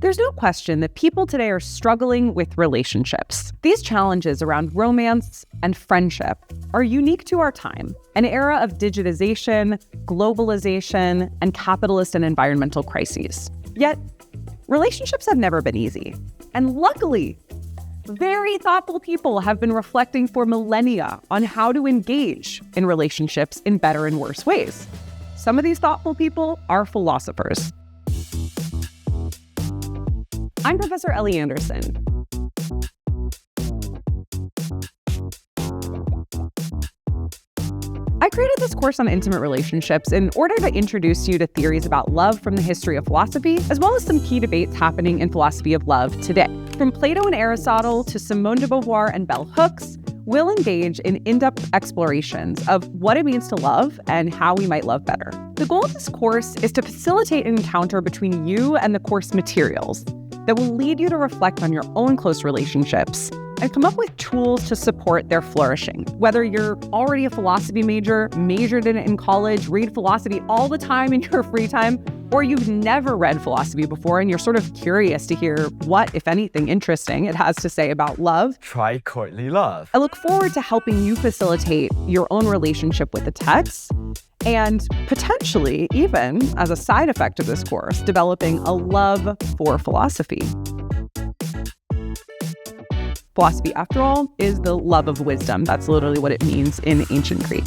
There's no question that people today are struggling with relationships. These challenges around romance and friendship are unique to our time, an era of digitization, globalization, and capitalist and environmental crises. Yet, relationships have never been easy. And luckily, very thoughtful people have been reflecting for millennia on how to engage in relationships in better and worse ways. Some of these thoughtful people are philosophers. I'm Professor Ellie Anderson. I created this course on intimate relationships in order to introduce you to theories about love from the history of philosophy, as well as some key debates happening in philosophy of love today. From Plato and Aristotle to Simone de Beauvoir and bell hooks, we'll engage in in-depth explorations of what it means to love and how we might love better. The goal of this course is to facilitate an encounter between you and the course materials that will lead you to reflect on your own close relationships and come up with tools to support their flourishing. Whether you're already a philosophy major, majored in it in college, read philosophy all the time in your free time, or you've never read philosophy before and you're sort of curious to hear what, if anything, interesting it has to say about love. Try courtly love. I look forward to helping you facilitate your own relationship with the text and potentially, even as a side effect of this course, developing a love for philosophy. Philosophy, after all, is the love of wisdom. That's literally what it means in ancient Greek.